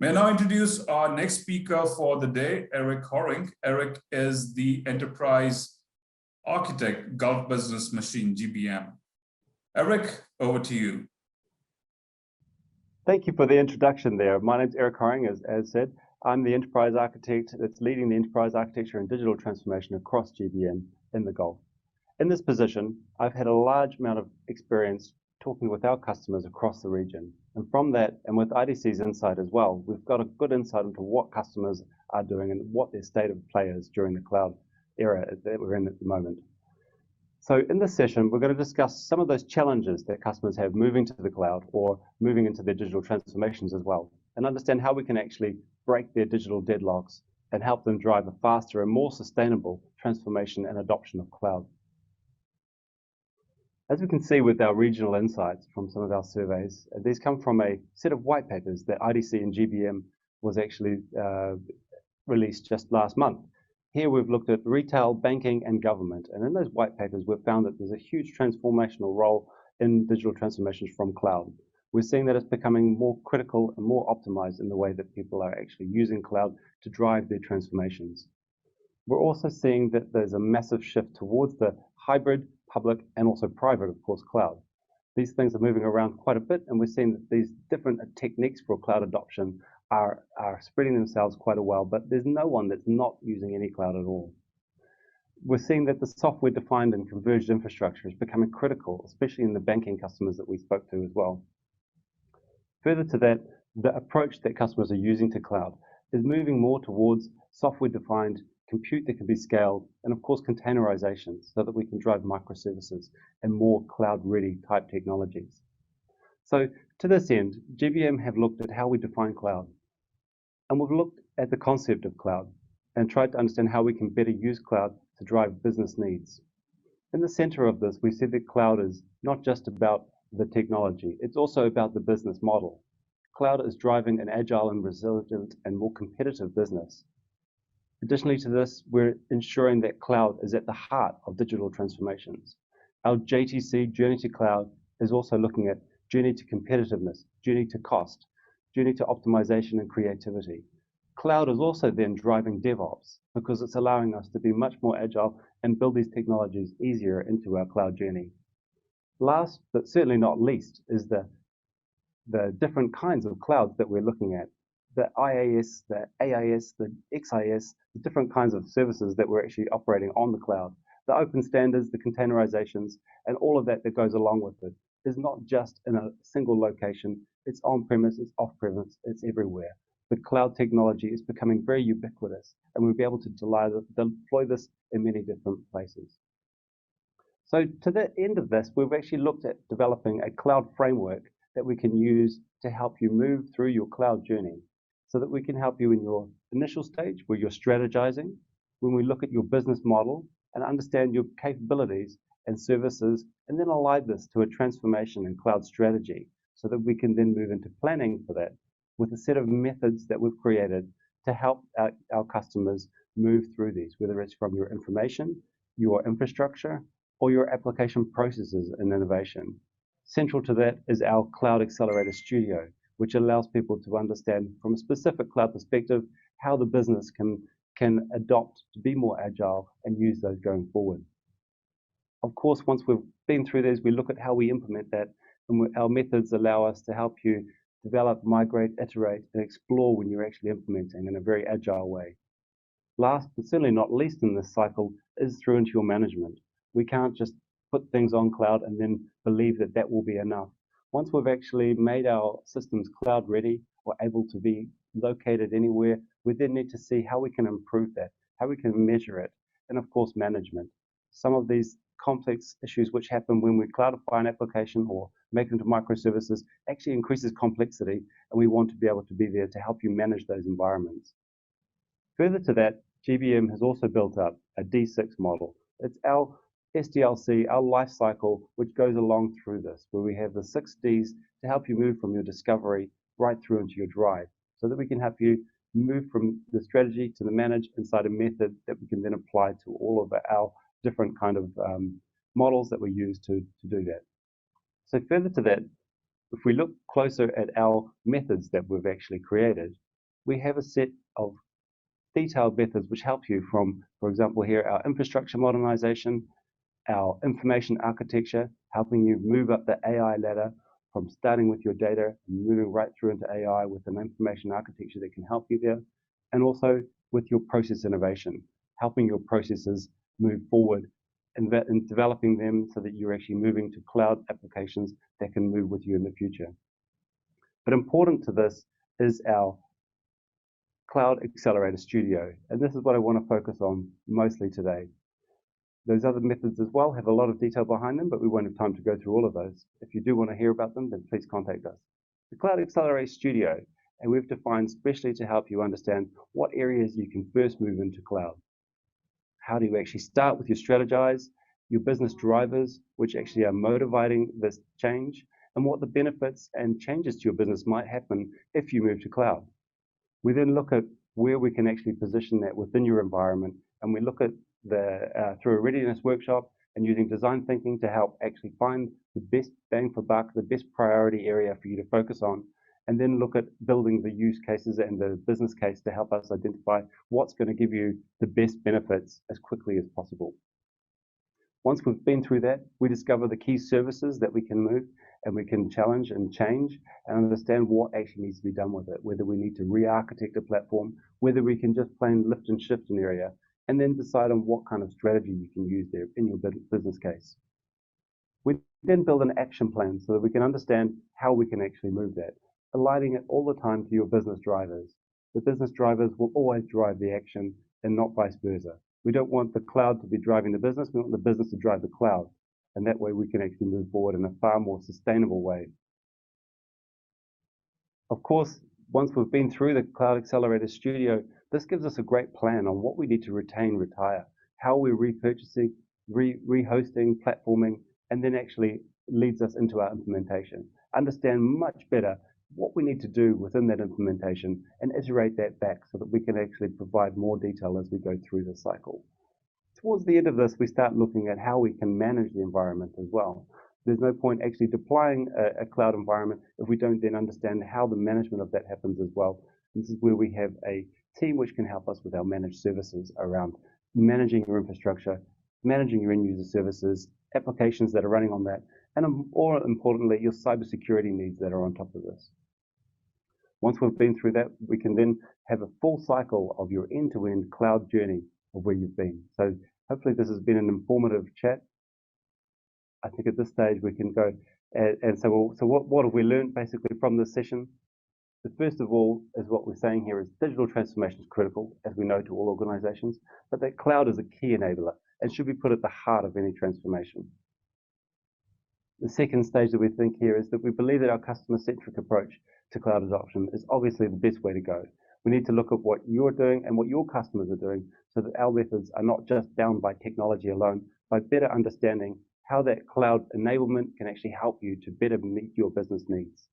May I now introduce our next speaker for the day, Eric Horing. Eric is the Enterprise Architect, Gulf Business Machine, GBM. Eric, over to you. Thank you for the introduction there. My name's Eric Horing, as said. I'm the Enterprise Architect that's leading the Enterprise Architecture and Digital Transformation across GBM in the Gulf. In this position, I've had a large amount of experience talking with our customers across the region. And from that, and with IDC's insight as well, we've got a good insight into what customers are doing and what their state of play is during the cloud era that we're in at the moment. So in this session, we're going to discuss some of those challenges that customers have moving to the cloud or moving into their digital transformations as well, and understand how we can actually break their digital deadlocks and help them drive a faster and more sustainable transformation and adoption of cloud. As we can see with our regional insights from some of our surveys, these come from a set of white papers that IDC and GBM was actually released just last month. Here we've looked at retail, banking, and government. And in those white papers, we've found that there's a huge transformational role in digital transformations from cloud. We're seeing that it's becoming more critical and more optimized in the way that people are actually using cloud to drive their transformations. We're also seeing that there's a massive shift towards the hybrid, public, and also private, of course, cloud. These things are moving around quite a bit, and we're seeing that these different techniques for cloud adoption are spreading themselves quite a while, but there's no one that's not using any cloud at all. We're seeing that the software-defined and converged infrastructure is becoming critical, especially in the banking customers that we spoke to as well. Further to that, the approach that customers are using to cloud is moving more towards software-defined compute that can be scaled, and of course containerization, so that we can drive microservices and more cloud-ready type technologies. So to this end, GBM have looked at how we define cloud. And we've looked at the concept of cloud and tried to understand how we can better use cloud to drive business needs. In the center of this, we see that cloud is not just about the technology, it's also about the business model. Cloud is driving an agile and resilient and more competitive business. Additionally to this, we're ensuring that cloud is at the heart of digital transformations. Our JTC, Journey to Cloud, is also looking at journey to competitiveness, journey to cost, journey to optimization and creativity. Cloud is also then driving DevOps because it's allowing us to be much more agile and build these technologies easier into our cloud journey. Last, but certainly not least, is the different kinds of clouds that we're looking at. The IaaS, the AIS, the XIS, the different kinds of services that we're actually operating on the cloud. The open standards, the containerizations, and all of that goes along with it is not just in a single location. It's on-premise, it's off-premise, it's everywhere. The cloud technology is becoming very ubiquitous, and we'll be able to deploy this in many different places. So to the end of this, we've actually looked at developing a cloud framework that we can use to help you move through your cloud journey, so that we can help you in your initial stage where you're strategizing, when we look at your business model and understand your capabilities and services, and then align this to a transformation and cloud strategy, so that we can then move into planning for that with a set of methods that we've created to help our customers move through these, whether it's from your information, your infrastructure, or your application processes and innovation. Central to that is our Cloud Accelerator Studio, which allows people to understand from a specific cloud perspective how the business can adopt to be more agile and use those going forward. Of course, once we've been through this, we look at how we implement that, and our methods allow us to help you develop, migrate, iterate, and explore when you're actually implementing in a very agile way. Last, but certainly not least in this cycle, is through into your management. We can't just put things on cloud and then believe that that will be enough. Once we've actually made our systems cloud ready or able to be located anywhere, we then need to see how we can improve that, how we can measure it, and of course, management. Some of these complex issues which happen when we cloudify an application or make it into microservices actually increases complexity, and we want to be able to be there to help you manage those environments. Further to that, GBM has also built up a D6 model. It's our SDLC, our life cycle, which goes along through this, where we have the 6 Ds to help you move from your discovery right through into your drive, so that we can help you move from the strategy to the manage inside a method that we can then apply to all of our different kind of models that we use to do that. So further to that, if we look closer at our methods that we've actually created, we have a set of detailed methods which help you from, for example, here, our infrastructure modernization, our information architecture, helping you move up the AI ladder from starting with your data and moving right through into AI with an information architecture that can help you there, and also with your process innovation, helping your processes move forward and developing them so that you're actually moving to cloud applications that can move with you in the future. But important to this is our Cloud Accelerator Studio, and this is what I want to focus on mostly today. Those other methods as well have a lot of detail behind them, but we won't have time to go through all of those. If you do want to hear about them, then please contact us. The Cloud Accelerator Studio, and we've defined specially to help you understand what areas you can first move into cloud. How do you actually start with your strategize, your business drivers, which actually are motivating this change, and what the benefits and changes to your business might happen if you move to cloud. We then look at where we can actually position that within your environment, and we look at through a readiness workshop and using design thinking to help actually find the best bang for buck, the best priority area for you to focus on, and then look at building the use cases and the business case to help us identify what's going to give you the best benefits as quickly as possible. Once we've been through that, we discover the key services that we can move and we can challenge and change and understand what actually needs to be done with it, whether we need to re-architect a platform, whether we can just plain lift and shift an area, and then decide on what kind of strategy you can use there in your business case. We then build an action plan so that we can understand how we can actually move that, aligning it all the time to your business drivers. The business drivers will always drive the action and not vice versa. We don't want the cloud to be driving the business, we want the business to drive the cloud. And that way we can actually move forward in a far more sustainable way. Of course, once we've been through the Cloud Accelerator Studio, this gives us a great plan on what we need to retain, retire, how we're repurchasing, rehosting, platforming, and then actually leads us into our implementation. Understand much better what we need to do within that implementation and iterate that back so that we can actually provide more detail as we go through the cycle. Towards the end of this, we start looking at how we can manage the environment as well. There's no point actually deploying a cloud environment if we don't then understand how the management of that happens as well. This is where we have a team which can help us with our managed services around managing your infrastructure, managing your end user services, applications that are running on that, and more importantly, your cybersecurity needs that are on top of this. Once we've been through that, we can then have a full cycle of your end-to-end cloud journey of where you've been. So hopefully this has been an informative chat. I think at this stage we can go so what have we learned basically from this session? The first of all is what we're saying here is digital transformation is critical, as we know, to all organizations, but that cloud is a key enabler and should be put at the heart of any transformation. The second stage that we think here is that we believe that our customer-centric approach to cloud adoption is obviously the best way to go. We need to look at what you're doing and what your customers are doing so that our methods are not just bound by technology alone, by better understanding how that cloud enablement can actually help you to better meet your business needs.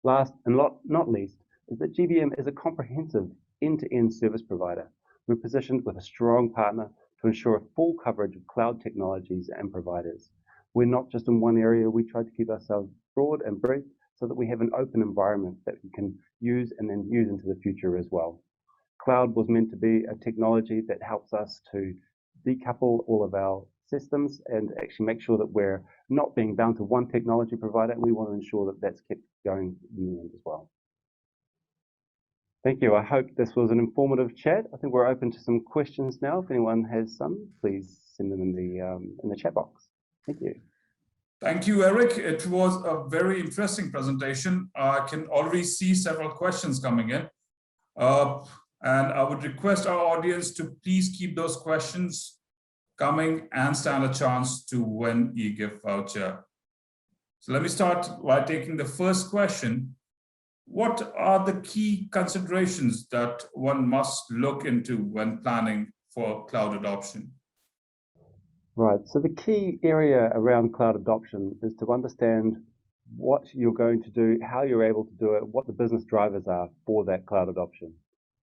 Last and not least is that GBM is a comprehensive end-to-end service provider. We're positioned with a strong partner to ensure a full coverage of cloud technologies and providers. We're not just in one area, we try to keep ourselves broad and breadth so that we have an open environment that we can use and then use into the future as well. Cloud was meant to be a technology that helps us to decouple all of our systems and actually make sure that we're not being bound to one technology provider. We want to ensure that that's kept going in the end as well. Thank you. I hope this was an informative chat. I think we're open to some questions now. If anyone has some, please send them in the chat box. Thank you. Thank you, Eric. It was a very interesting presentation. I can already see several questions coming in. And I would request our audience to please keep those questions coming and stand a chance to win e-gift voucher. So let me start by taking the first question. What are the key considerations that one must look into when planning for cloud adoption? Right, so the key area around cloud adoption is to understand what you're going to do, how you're able to do it, what the business drivers are for that cloud adoption.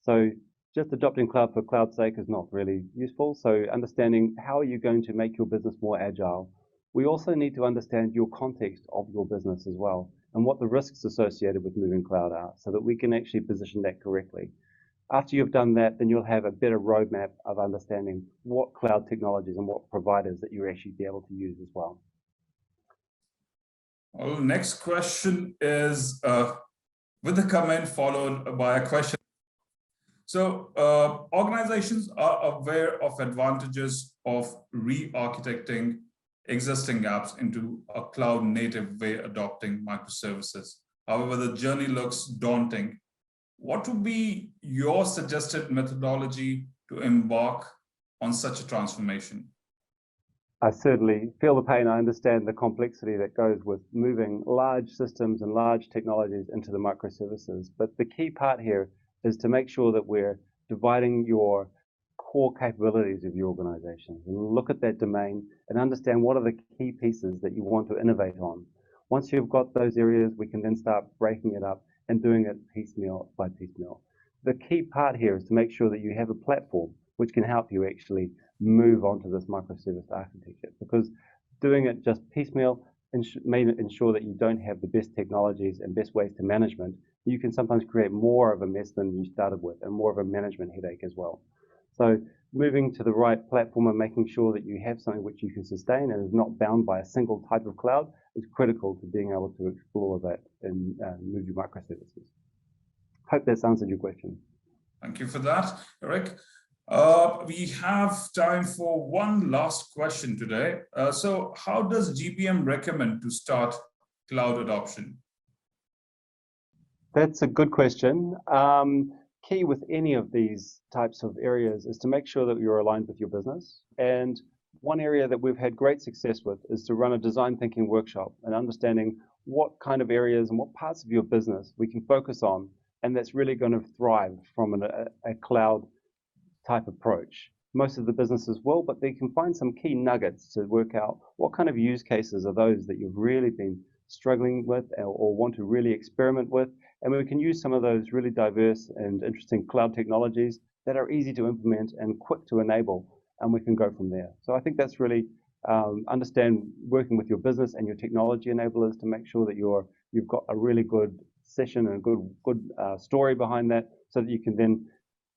So just adopting cloud for cloud's sake is not really useful. So understanding how are you going to make your business more agile. We also need to understand your context of your business as well. and what the risks associated with moving cloud are so that we can actually position that correctly. After you've done that, then you'll have a better roadmap of understanding what cloud technologies and what providers that you actually be able to use as well. Well, next question is with a comment followed by a question. So organizations are aware of advantages of re-architecting existing apps into a cloud native way, adopting microservices. However, the journey looks daunting. What would be your suggested methodology to embark on such a transformation? I certainly feel the pain. I understand the complexity that goes with moving large systems and large technologies into the microservices. But the key part here is to make sure that we're dividing your core capabilities of your organization and look at that domain and understand what are the key pieces that you want to innovate on. Once you've got those areas, we can then start breaking it up and doing it piecemeal by piecemeal. The key part here is to make sure that you have a platform which can help you actually move onto this microservice architecture, because doing it just piecemeal may ensure that you don't have the best technologies and best ways to management. You can sometimes create more of a mess than you started with and more of a management headache as well. So moving to the right platform and making sure that you have something which you can sustain and is not bound by a single type of cloud is critical to being able to explore that and move your microservices. Hope that's answered your question. Thank you for that, Eric. We have time for one last question today. So how does GBM recommend to start cloud adoption? That's a good question. Key with any of these types of areas is to make sure that you're aligned with your business. And one area that we've had great success with is to run a design thinking workshop and understanding what kind of areas and what parts of your business we can focus on, and that's really going to thrive from a cloud type approach. Most of the businesses will, but they can find some key nuggets to work out what kind of use cases are those that you've really been struggling with or want to really experiment with. And we can use some of those really diverse and interesting cloud technologies that are easy to implement and quick to enable, and we can go from there. So I think that's really understand working with your business and your technology enablers to make sure that you've got a really good session and a good story behind that, so that you can then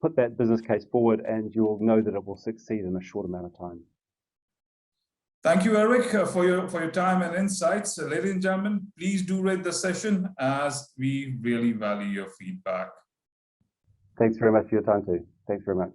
put that business case forward and you'll know that it will succeed in a short amount of time. Thank you, Eric, for your time and insights. Ladies and gentlemen, please do rate the session, as we really value your feedback. Thanks very much for your time too. Thanks very much.